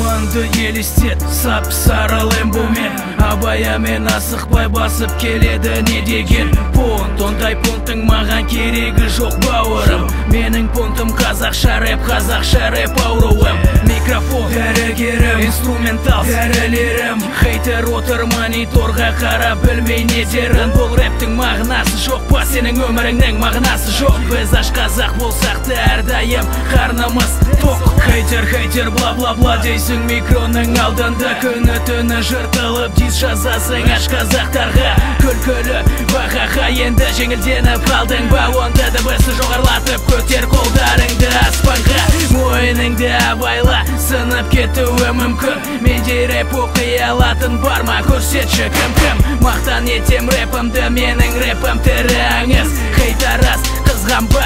Жанымды елестет сап-сары лэмбумен, абаямен асықпай басып келеді не деген понт. Ондай понттың маған керегі жоқ бауырым. Менің понтым қазақша рэп ауруым. Микрофон дәрігерім, инструментал дәрілерім. Хейтер отыр мониторға қарап білмей не дерін. Бұл рэптің мағынасы жоқ па, сенің өміріңнің мағынасы жоқ. Біз аш қазақ болсақ та әрдайым қарнымыз тоқ. Хейтер бла-бла-бла дейсің микроның алдында. Күні түні жыртылып дис жазасың аш қазақтарға. Күлкілі бағаға енді жеңілденіп қалдың ба? Онда дыбысты жоғарлатып көтер қолдарыңды аспанға. Мойныңды абайла, сынып кетуі мүмкін. Менде рэп оқи алатын бар ма? Көрсетші кім-кім. Мақтан етем рэпімді, менің рэпім тірі аңыз. Хейтарас қызғанба,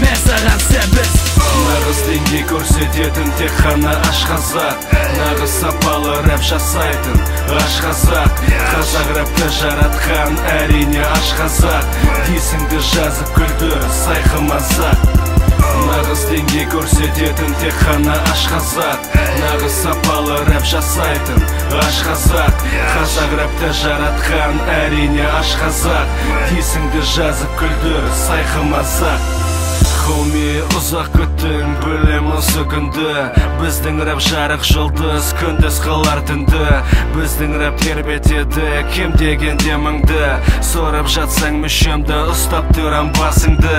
мен саған сәбіз. Нағыз деңгей көрсететін тек қана аш қазақ. Нағыз сапалы рэп жасайтын аш қазақ. Қазақ рэпті жаратқан әрине аш қазақ. Дейсіңді жазып күлдір сайқы мазақ. Нағыз деңгей көрсететін тек қана аш қазақ. Нағыз сапалы рэп жасайтын аш қазақ. Қазақ рэпті жаратқан әрине аш қазақ. Дейсіңді жазып күлдір сайқы мазақ. Хоми, ұзақ күттің білем осы күнді. Біздің рэп жарық жұлдыз, күндіз қылар түнді. Біздің рэп тербетеді, кем дегенде мыңды. Сорып жатсаң мүшемді, ұстап тұрам басыңды.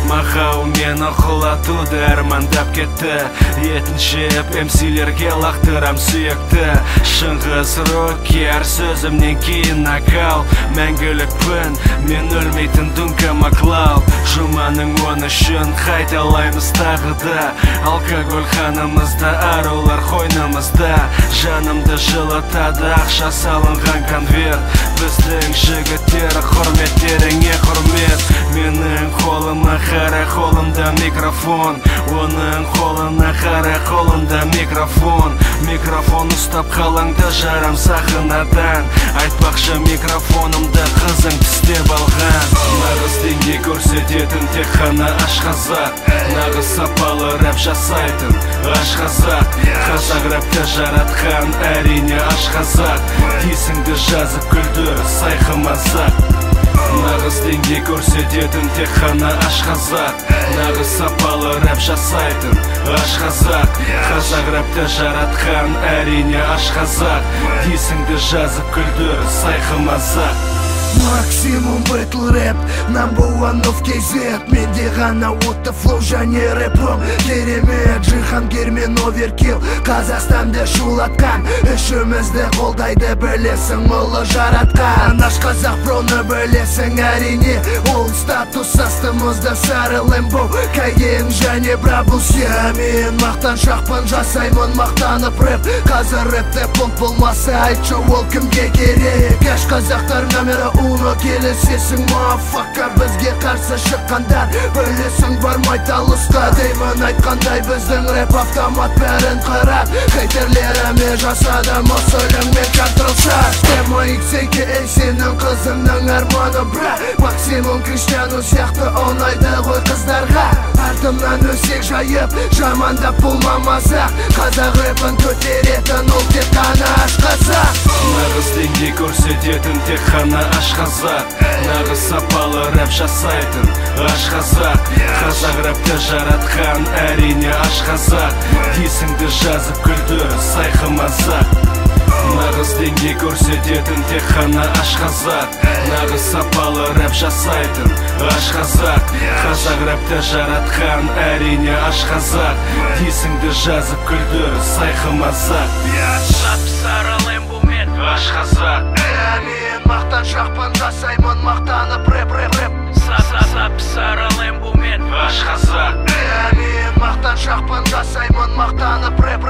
Мақау мені құлатуды әрмандап кетті. Етін жеп, эмсилерге лақтырам сүйекті. Шыңғыс рокер, сөзімнен кейін накал. Мәңгілікпін, мен өлмейтін дүнкі маклау. Жұманың оны үшін қайталаймыз тағы да. Алкоголь қанымызда, арулар қойнымызда. Жанымды жылытады ақша салынған конверт. Біздің жігіттері құрметтеріңе құрмет. Менің қолыма қара, қолымда микрофон. Оның қолына қара, қолында микрофон. Микрофон ұстап қалаңды жарам сақынадан. Айтпақшы микрофонымды қызың тістеп алған. Нағыз деңгей көрсететін тек қана аш қазақ. Нағыз сапалы рэп жасайтын аш қазақ. Қазақ рэпті жаратқан әрине аш қазақ. Дейсіңді жазып күлдір сайқы мазақ. Нағыз деңгей көрсететін тек қана аш қазақ. Нағыз сапалы рэп жасайтын аш қазақ. Қазақ рэпті жаратқан әрине аш қазақ. Дейсіңді жазып күлдір сайқы мазақ. Максимум бэтл рэп, number one of KZ. Менде ғана отты флоу және рэпім керемет. Жихангер мен оверкил, Қазақстанды шулатқан. Үшімізді қолдайды білесің ұлы жаратқан. Аш қазақ проны білесің әрине. Ол статус астымызда сары лэмбо, кайен және брабусе. Мен мақтан шақпын жасаймын мақтанып рэп. Қазір рэпте понт болмаса айтшы ол кімге керек. Аш қазақтар номера уно келесесің мафака. Бізге қарсы шыққандар білесің бармай талысқа. Деймін айтқандай біздің рэп автомат бәрін қырат. Хейтерлеріме жасадым осы өлеңмен контрол-шар. Тема XAKA сенің қызыңның арманы бра. Максимум Криштиану сияқты ұнайды ғой қыздарға. Артымнан өсек жайып жамандап болма мазақ. Қазақ рэпін көтеретін ол тек қана аш қазақ. Нағыз деңгей көрсететін тек қана аш қазақ. Нағыз сапалы рэп жасайтын аш қазақ. Қазақ рэпті жаратқан әрине аш қазақ. Дейсіңді жазып күлдір сайқы мазақ. Нағыз деңгей көрсететін тек қана аш қазақ. Нағыз сапалы рэп жасайтын аш қазақ. Қазақ рэпті жаратқан әрине аш қазақ. Дейсіңді жазып күлдір сайқы мазақ. Сап-сары лэмбумен аш қазақ. Мен мақтан шақпын жасаймын мақтанып рэп. Сап-сары лэмбумен аш қазақ. Мен мақтан шақпын жасаймын мақтанып рэп.